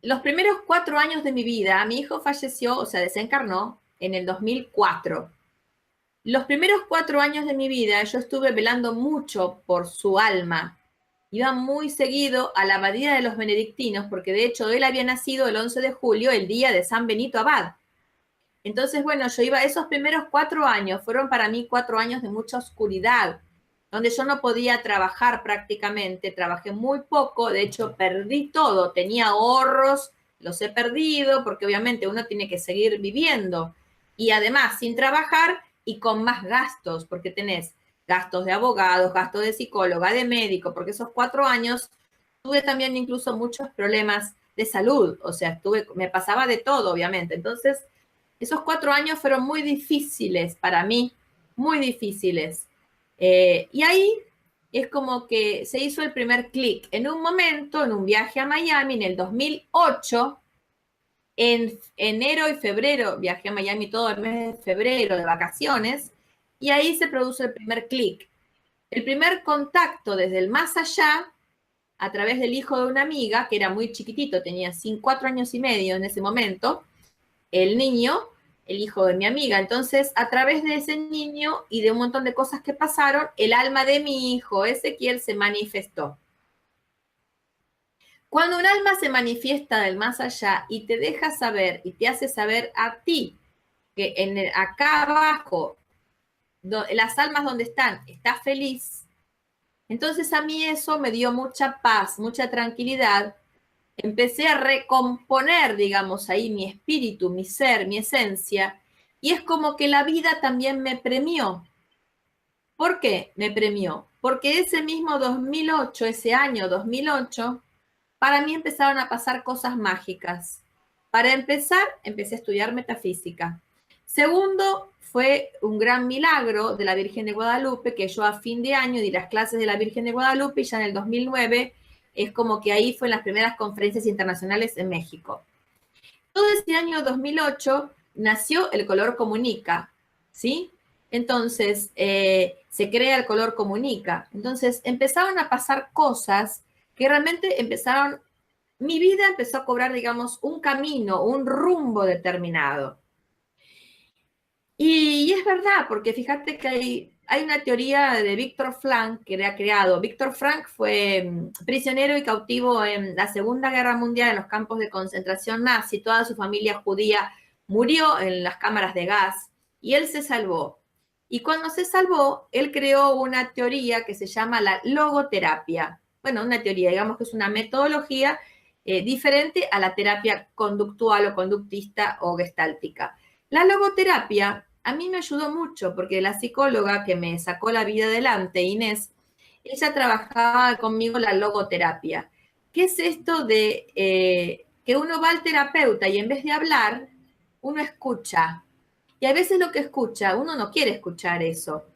Los primeros 4 años de mi vida, mi hijo falleció, o sea, desencarnó en el 2004. Los primeros 4 años de mi vida yo estuve velando mucho por su alma. Iba muy seguido a la abadía de los benedictinos, porque de hecho él había nacido el 11 de julio, el día de San Benito Abad. Entonces, bueno, yo iba, esos primeros 4 años fueron para mí 4 años de mucha oscuridad, donde yo no podía trabajar prácticamente, trabajé muy poco, de hecho perdí todo, tenía ahorros, los he perdido, porque obviamente uno tiene que seguir viviendo. Y además, sin trabajar y con más gastos, porque tenés gastos de abogados, gastos de psicóloga, de médico, porque esos 4 años tuve también incluso muchos problemas de salud, o sea, me pasaba de todo, obviamente. Entonces, esos 4 años fueron muy difíciles para mí, muy difíciles. Y ahí es como que se hizo el primer clic. En un momento, en un viaje a Miami, en el 2008, en enero y febrero, viajé a Miami todo el mes de febrero de vacaciones, y ahí se produce el primer clic. El primer contacto desde el más allá, a través del hijo de una amiga, que era muy chiquitito, tenía 4 años y medio en ese momento, el niño, el hijo de mi amiga. Entonces, a través de ese niño y de un montón de cosas que pasaron, el alma de mi hijo Ezequiel se manifestó. Cuando un alma se manifiesta del más allá y te deja saber y te hace saber a ti que acá abajo, las almas donde están, está feliz, entonces a mí eso me dio mucha paz, mucha tranquilidad. Empecé a recomponer, digamos, ahí mi espíritu, mi ser, mi esencia, y es como que la vida también me premió. ¿Por qué me premió? Porque ese mismo 2008, ese año 2008, para mí empezaron a pasar cosas mágicas. Para empezar, empecé a estudiar metafísica. Segundo, fue un gran milagro de la Virgen de Guadalupe, que yo a fin de año di las clases de la Virgen de Guadalupe y ya en el 2009 es como que ahí fue en las primeras conferencias internacionales en México. Todo ese año 2008 nació el color comunica, ¿sí? Entonces, se crea el color comunica. Entonces, empezaron a pasar cosas que realmente mi vida empezó a cobrar, digamos, un camino, un rumbo determinado. Y es verdad, porque fíjate que hay hay una teoría de Viktor Frankl que ha creado. Viktor Frankl fue prisionero y cautivo en la Segunda Guerra Mundial en los campos de concentración nazi. Toda su familia judía murió en las cámaras de gas y él se salvó. Y cuando se salvó, él creó una teoría que se llama la logoterapia. Bueno, una teoría, digamos que es una metodología diferente a la terapia conductual o conductista o gestáltica. La logoterapia a mí me ayudó mucho porque la psicóloga que me sacó la vida adelante, Inés, ella trabajaba conmigo la logoterapia. ¿Qué es esto de que uno va al terapeuta y en vez de hablar, uno escucha? Y a veces lo que escucha, uno no quiere escuchar eso.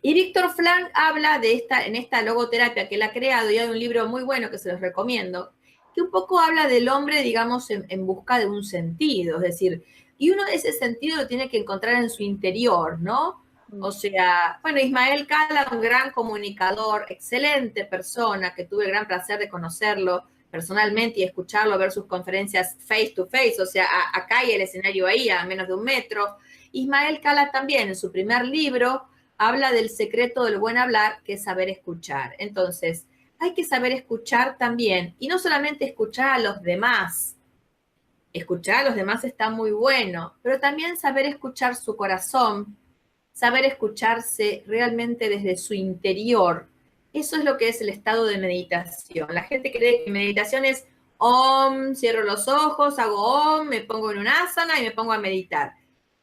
Y Viktor Frankl habla de en esta logoterapia que él ha creado, y hay un libro muy bueno que se los recomiendo, que un poco habla del hombre, digamos, en busca de un sentido, es decir, y uno ese sentido lo tiene que encontrar en su interior, ¿no? O sea, bueno, Ismael Cala, un gran comunicador, excelente persona, que tuve el gran placer de conocerlo personalmente y escucharlo, ver sus conferencias face to face, o sea, acá y el escenario ahí, a menos de 1 metro. Ismael Cala también, en su primer libro, habla del secreto del buen hablar, que es saber escuchar. Entonces, hay que saber escuchar también, y no solamente escuchar a los demás. Escuchar a los demás está muy bueno, pero también saber escuchar su corazón, saber escucharse realmente desde su interior. Eso es lo que es el estado de meditación. La gente cree que meditación es om, cierro los ojos, hago om, me pongo en un asana y me pongo a meditar.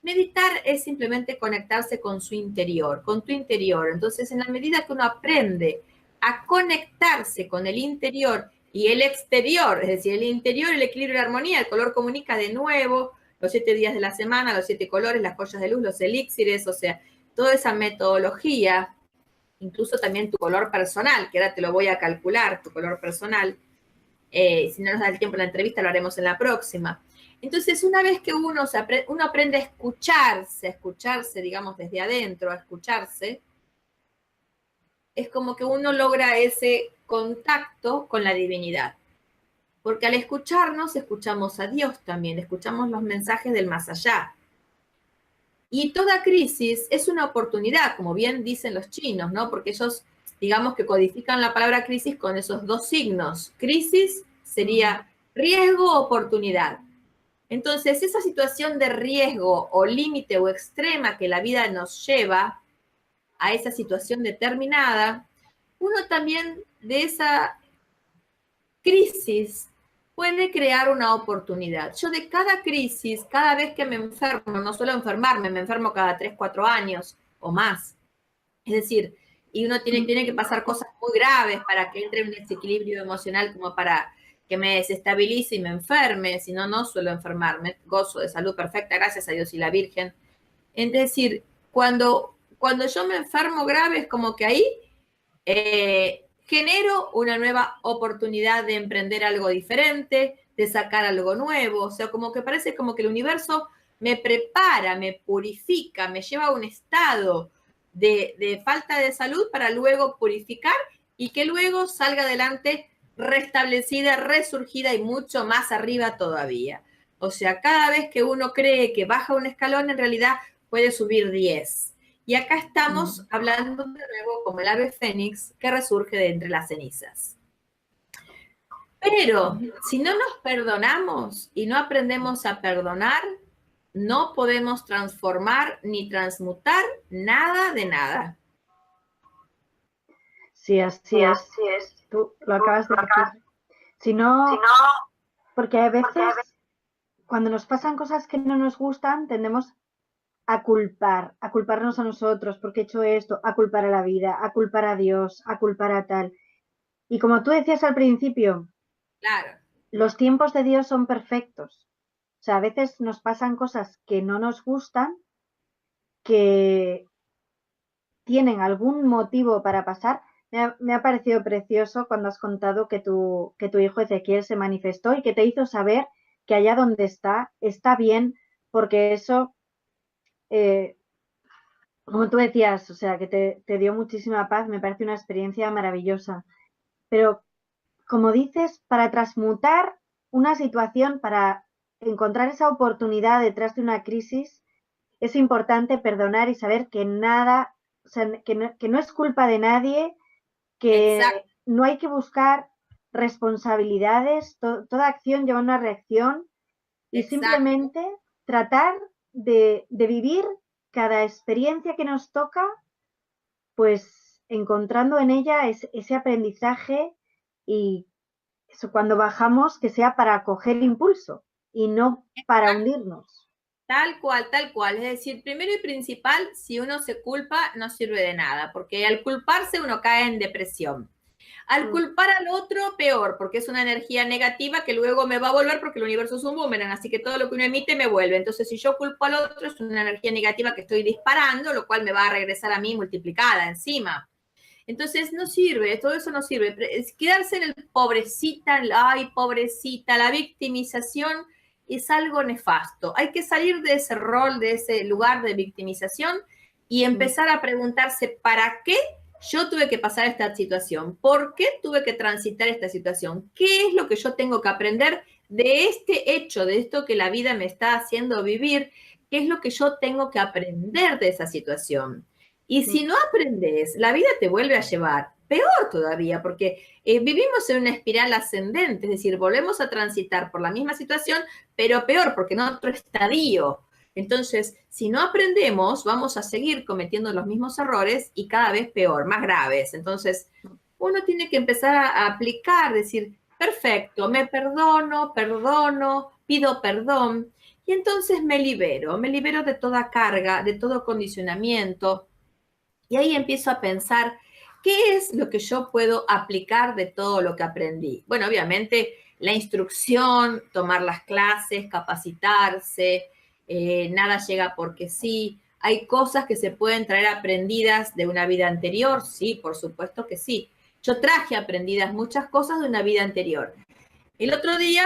Meditar es simplemente conectarse con su interior, con tu interior. Entonces, en la medida que uno aprende a conectarse con el interior y el exterior, es decir, el interior, el equilibrio y la armonía, el color comunica de nuevo, los 7 días de la semana, los 7 colores, las joyas de luz, los elixires, o sea, toda esa metodología, incluso también tu color personal, que ahora te lo voy a calcular, tu color personal. Si no nos da el tiempo en la entrevista, lo haremos en la próxima. Entonces, una vez que uno aprende a escucharse, digamos, desde adentro, a escucharse, es como que uno logra ese contacto con la divinidad. Porque al escucharnos, escuchamos a Dios también, escuchamos los mensajes del más allá. Y toda crisis es una oportunidad, como bien dicen los chinos, ¿no? Porque ellos, digamos que codifican la palabra crisis con esos 2 signos. Crisis sería riesgo o oportunidad. Entonces, esa situación de riesgo o límite o extrema que la vida nos lleva a esa situación determinada, uno también de esa crisis puede crear una oportunidad. Yo de cada crisis, cada vez que me enfermo, no suelo enfermarme, me enfermo cada 3, 4 años o más. Es decir, y uno tiene que pasar cosas muy graves para que entre en un desequilibrio emocional como para que me desestabilice y me enferme, si no, no suelo enfermarme, gozo de salud perfecta, gracias a Dios y la Virgen. Es decir, cuando yo me enfermo grave es como que ahí genero una nueva oportunidad de emprender algo diferente, de sacar algo nuevo, o sea, como que parece como que el universo me prepara, me purifica, me lleva a un estado de falta de salud para luego purificar y que luego salga adelante restablecida, resurgida y mucho más arriba todavía. O sea, cada vez que uno cree que baja un escalón, en realidad puede subir 10. Y acá estamos hablando de nuevo como el ave fénix que resurge de entre las cenizas. Pero si no nos perdonamos y no aprendemos a perdonar, no podemos transformar ni transmutar nada de nada. Sí, así es. Tú lo acabas de decir. Si no, porque a veces cuando nos pasan cosas que no nos gustan, tendemos a culparnos a nosotros porque he hecho esto, a culpar a la vida, a culpar a Dios, a culpar a tal. Y como tú decías al principio, claro, los tiempos de Dios son perfectos. O sea, a veces nos pasan cosas que no nos gustan, que tienen algún motivo para pasar. Me ha parecido precioso cuando has contado que tu hijo Ezequiel se manifestó y que te hizo saber que allá donde está bien, porque eso, como tú decías, o sea, que te dio muchísima paz, me parece una experiencia maravillosa. Pero, como dices, para transmutar una situación, para encontrar esa oportunidad detrás de una crisis, es importante perdonar y saber que nada, o sea, que no es culpa de nadie, que Exacto. no hay que buscar responsabilidades, toda acción lleva una reacción y Exacto. simplemente tratar de vivir cada experiencia que nos toca, pues encontrando en ella ese aprendizaje y eso, cuando bajamos, que sea para coger impulso y no para hundirnos. Tal cual, tal cual. Es decir, primero y principal, si uno se culpa, no sirve de nada, porque al culparse uno cae en depresión. Al Mm, culpar al otro, peor, porque es una energía negativa que luego me va a volver porque el universo es un boomerang, así que todo lo que uno emite me vuelve. Entonces, si yo culpo al otro, es una energía negativa que estoy disparando, lo cual me va a regresar a mí multiplicada encima. Entonces, no sirve, todo eso no sirve. Es quedarse en el pobrecita, ay, pobrecita, la victimización es algo nefasto. Hay que salir de ese rol, de ese lugar de victimización y mm, empezar a preguntarse, ¿para qué yo tuve que pasar esta situación? ¿Por qué tuve que transitar esta situación? ¿Qué es lo que yo tengo que aprender de este hecho, de esto que la vida me está haciendo vivir? ¿Qué es lo que yo tengo que aprender de esa situación? Y mm, si no aprendes, la vida te vuelve a llevar, peor todavía, porque vivimos en una espiral ascendente, es decir, volvemos a transitar por la misma situación, pero peor, porque en otro estadio. Entonces, si no aprendemos, vamos a seguir cometiendo los mismos errores y cada vez peor, más graves. Entonces, uno tiene que empezar a aplicar, decir, perfecto, me perdono, perdono, pido perdón, y entonces me libero de toda carga, de todo condicionamiento, y ahí empiezo a pensar, ¿qué es lo que yo puedo aplicar de todo lo que aprendí? Bueno, obviamente la instrucción, tomar las clases, capacitarse, nada llega porque sí. Hay cosas que se pueden traer aprendidas de una vida anterior, sí, por supuesto que sí. Yo traje aprendidas muchas cosas de una vida anterior. El otro día,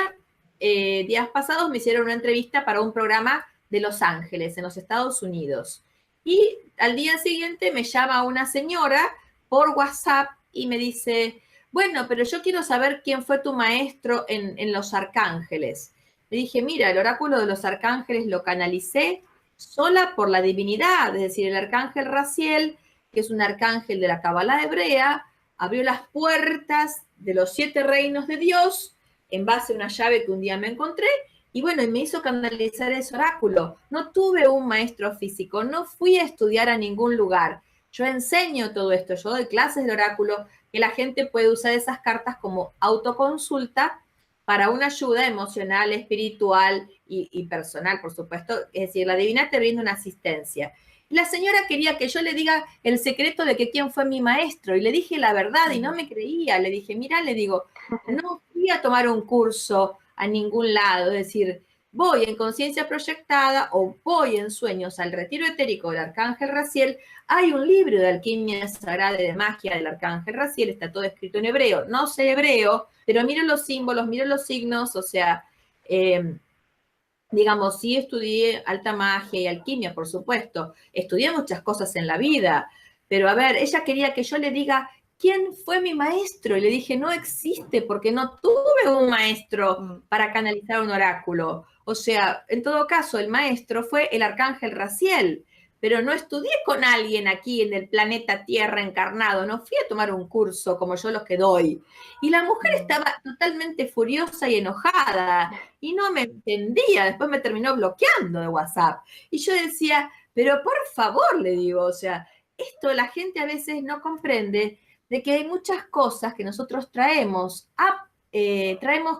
días pasados, me hicieron una entrevista para un programa de Los Ángeles, en los Estados Unidos. Y al día siguiente me llama una señora por WhatsApp y me dice, bueno, pero yo quiero saber quién fue tu maestro en Los Arcángeles. Le dije, mira, el oráculo de los arcángeles lo canalicé sola por la divinidad, es decir, el arcángel Raziel, que es un arcángel de la Cábala hebrea, abrió las puertas de los 7 reinos de Dios en base a una llave que un día me encontré, y bueno, y me hizo canalizar ese oráculo. No tuve un maestro físico, no fui a estudiar a ningún lugar. Yo enseño todo esto, yo doy clases de oráculo, que la gente puede usar esas cartas como autoconsulta para una ayuda emocional, espiritual y personal, por supuesto. Es decir, la divina te brinda una asistencia. La señora quería que yo le diga el secreto de que quién fue mi maestro, y le dije la verdad y no me creía. Le dije, mira, le digo, no fui a tomar un curso a ningún lado, es decir, voy en conciencia proyectada o voy en sueños al retiro etérico del Arcángel Raziel. Hay un libro de alquimia sagrada y de magia del Arcángel Raziel, está todo escrito en hebreo. No sé hebreo, pero miro los símbolos, miro los signos, o sea, digamos, sí estudié alta magia y alquimia, por supuesto. Estudié muchas cosas en la vida, pero a ver, ella quería que yo le diga quién fue mi maestro, y le dije, no existe porque no tuve un maestro mm, para canalizar un oráculo. O sea, en todo caso, el maestro fue el arcángel Raziel, pero no estudié con alguien aquí en el planeta Tierra encarnado, no fui a tomar un curso como yo los que doy. Y la mujer mm. estaba totalmente furiosa y enojada y no me entendía, después me terminó bloqueando de WhatsApp. Y yo decía, pero por favor, le digo, o sea, esto la gente a veces no comprende, de que hay muchas cosas que nosotros traemos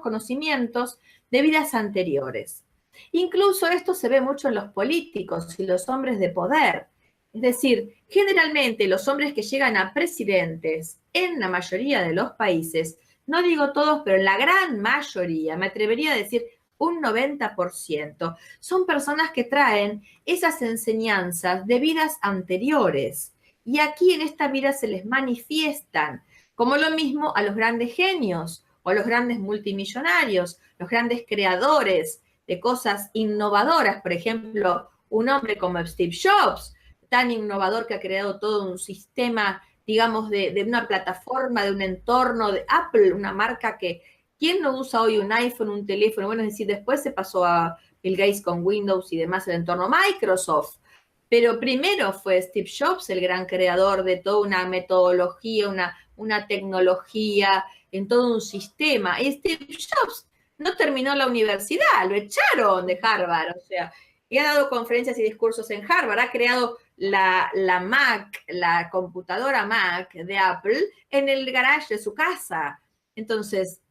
conocimientos de vidas anteriores. Incluso esto se ve mucho en los políticos y los hombres de poder. Es decir, generalmente los hombres que llegan a presidentes en la mayoría de los países, no digo todos, pero en la gran mayoría, me atrevería a decir un 90%, son personas que traen esas enseñanzas de vidas anteriores. Y aquí en esta vida se les manifiestan, como lo mismo a los grandes genios o a los grandes multimillonarios, los grandes creadores de cosas innovadoras. Por ejemplo, un hombre como Steve Jobs, tan innovador que ha creado todo un sistema, digamos, de una plataforma, de un entorno, de Apple, una marca que, ¿quién no usa hoy un iPhone, un teléfono? Bueno, es decir, después se pasó a Bill Gates con Windows y demás, el entorno Microsoft. Pero primero fue Steve Jobs el gran creador de toda una metodología, una tecnología, en todo un sistema. Y Steve Jobs no terminó la universidad, lo echaron de Harvard, o sea, y ha dado conferencias y discursos en Harvard, ha creado la Mac, la computadora Mac de Apple en el garage de su casa. Entonces,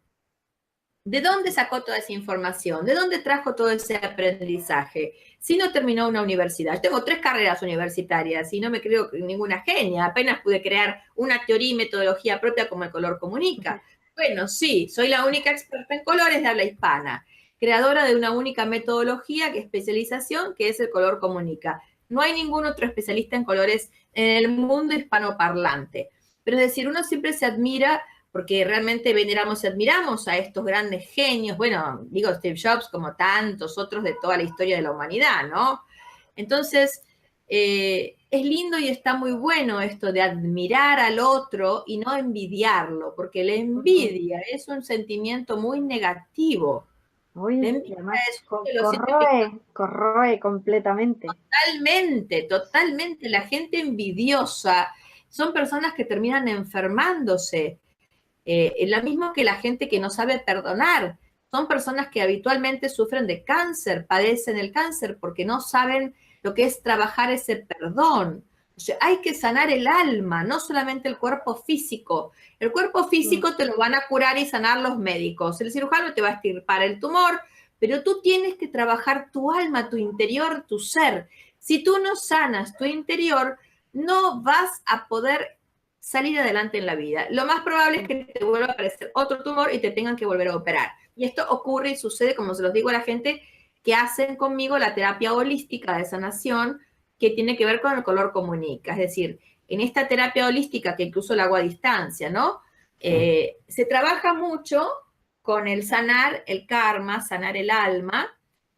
¿de dónde sacó toda esa información? ¿De dónde trajo todo ese aprendizaje? Si no terminó una universidad. Tengo 3 carreras universitarias y no me creo ninguna genia. Apenas pude crear una teoría y metodología propia como el color comunica. Bueno, sí, soy la única experta en colores de habla hispana, creadora de una única metodología, que especialización, que es el color comunica. No hay ningún otro especialista en colores en el mundo hispanoparlante. Pero es decir, uno siempre se admira porque realmente veneramos y admiramos a estos grandes genios, bueno, digo Steve Jobs como tantos otros de toda la historia de la humanidad, ¿no? Entonces, es lindo y está muy bueno esto de admirar al otro y no envidiarlo, porque la envidia es un sentimiento muy negativo. Uy, La y envidia además es uno de los sentimientos corroe completamente. totalmente, totalmente. La gente envidiosa son personas que terminan enfermándose. Lo mismo que la gente que no sabe perdonar. Son personas que habitualmente sufren de cáncer, padecen el cáncer porque no saben lo que es trabajar ese perdón. O sea, hay que sanar el alma, no solamente el cuerpo físico. El cuerpo físico te lo van a curar y sanar los médicos. El cirujano te va a extirpar el tumor, pero tú tienes que trabajar tu alma, tu interior, tu ser. Si tú no sanas tu interior, no vas a poder salir adelante en la vida. Lo más probable es que te vuelva a aparecer otro tumor y te tengan que volver a operar. Y esto ocurre y sucede, como se los digo a la gente que hacen conmigo la terapia holística de sanación, que tiene que ver con el color comunica. Es decir, en esta terapia holística, que incluso la hago a distancia, ¿no? Se trabaja mucho con el sanar el karma, sanar el alma,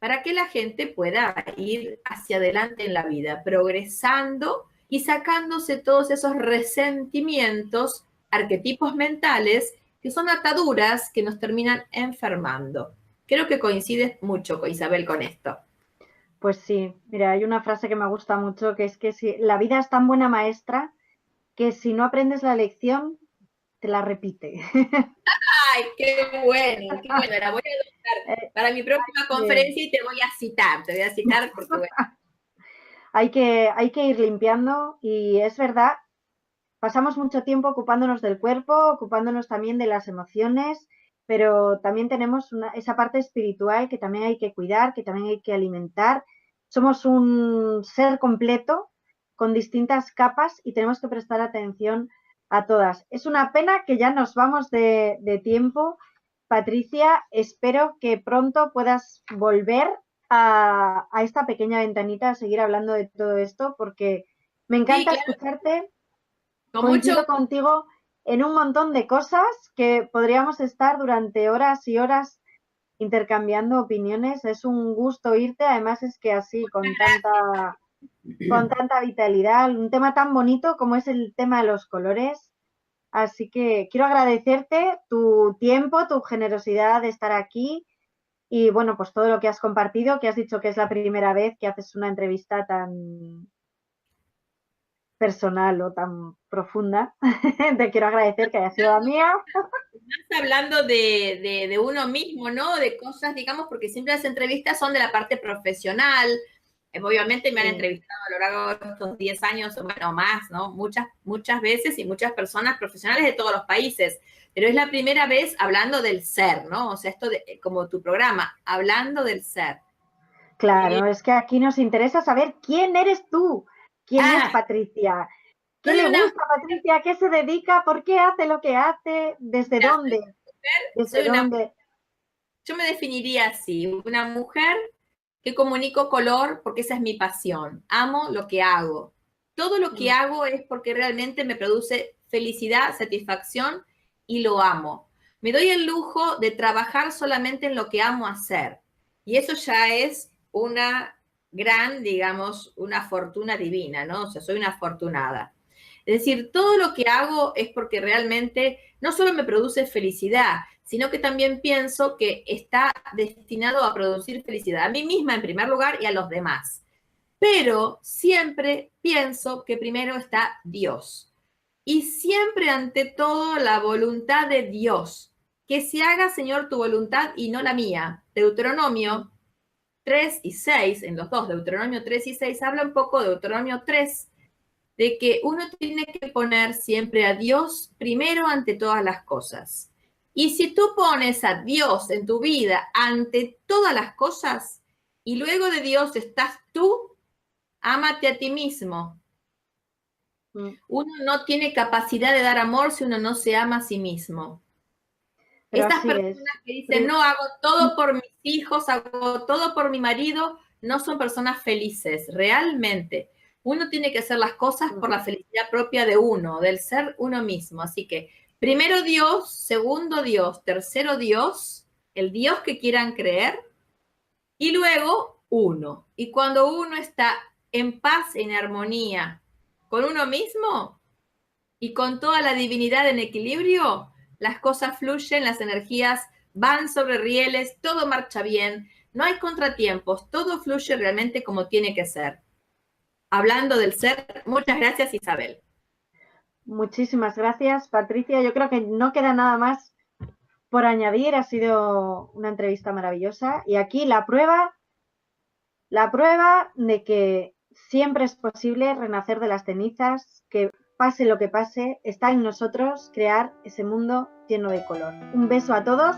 para que la gente pueda ir hacia adelante en la vida, progresando y sacándose todos esos resentimientos, arquetipos mentales, que son ataduras que nos terminan enfermando. Creo que coincides mucho con Isabel con esto. Pues sí, mira, hay una frase que me gusta mucho, que es que si la vida es tan buena maestra que si no aprendes la lección, te la repite. ¡Ay, qué bueno! ¡Qué bueno! La voy a adoptar para mi próxima conferencia y te voy a citar porque, bueno. Hay que ir limpiando y es verdad, pasamos mucho tiempo ocupándonos del cuerpo, ocupándonos también de las emociones, pero también tenemos esa parte espiritual que también hay que cuidar, que también hay que alimentar. Somos un ser completo con distintas capas y tenemos que prestar atención a todas. Es una pena que ya nos vamos de tiempo. Patricia, espero que pronto puedas volver a esta pequeña ventanita a seguir hablando de todo esto porque me encanta escucharte. Coincido contigo en un montón de cosas que podríamos estar durante horas y horas intercambiando opiniones. Es un gusto oírte, además es que así, con tanta vitalidad, un tema tan bonito como es el tema de los colores. Así que quiero agradecerte tu tiempo, tu generosidad de estar aquí y bueno, pues todo lo que has compartido, que has dicho que es la primera vez que haces una entrevista tan personal o tan profunda. Te quiero agradecer que haya sido la mía. Estás hablando de uno mismo, ¿no? De cosas, digamos, porque siempre las entrevistas son de la parte profesional. Obviamente me han entrevistado a lo largo de estos 10 años, bueno, más, ¿no? Muchas veces y muchas personas profesionales de todos los países. Pero es la primera vez hablando del ser, ¿no? O sea, esto como tu programa, hablando del ser. Claro, es que aquí nos interesa saber quién eres tú, quién es Patricia, qué le gusta a Patricia, qué se dedica, por qué hace lo que hace, desde dónde. Yo me definiría así, una mujer que comunico color porque esa es mi pasión. Amo lo que hago. Todo lo que hago es porque realmente me produce felicidad, satisfacción y lo amo. Me doy el lujo de trabajar solamente en lo que amo hacer. Y eso ya es una gran, digamos, una fortuna divina, ¿no? O sea, soy una afortunada. Es decir, todo lo que hago es porque realmente no solo me produce felicidad, sino que también pienso que está destinado a producir felicidad a mí misma en primer lugar y a los demás. pero siempre pienso que primero está Dios. Y siempre ante todo la voluntad de Dios. Que se haga, Señor, tu voluntad y no la mía. Deuteronomio 3 y 6, en los dos, Deuteronomio 3 y 6, habla un poco de Deuteronomio 3, de que uno tiene que poner siempre a Dios primero ante todas las cosas. Y si tú pones a Dios en tu vida ante todas las cosas, y luego de Dios estás tú, ámate a ti mismo. Uno no tiene capacidad de dar amor si uno no se ama a sí mismo. Pero estas personas que dicen, no, hago todo por mis hijos, hago todo por mi marido, no son personas felices, realmente. Uno tiene que hacer las cosas por la felicidad propia de uno, del ser uno mismo. Así que, primero Dios, segundo Dios, tercero Dios, el Dios que quieran creer, y luego uno. Y cuando uno está en paz, en armonía con uno mismo y con toda la divinidad en equilibrio, las cosas fluyen, las energías van sobre rieles, todo marcha bien, no hay contratiempos, todo fluye realmente como tiene que ser. Hablando del ser, muchas gracias, Isabel. Muchísimas gracias, Patricia. Yo creo que no queda nada más por añadir. Ha sido una entrevista maravillosa. Y aquí la prueba de que siempre es posible renacer de las cenizas, que pase lo que pase, está en nosotros crear ese mundo lleno de color. Un beso a todos.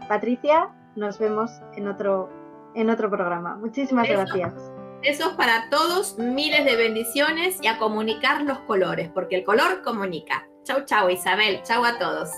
Patricia, nos vemos en otro programa. Muchísimas gracias. Besos para todos, miles de bendiciones y a comunicar los colores, porque el color comunica. Chau, chau, Isabel. Chau a todos.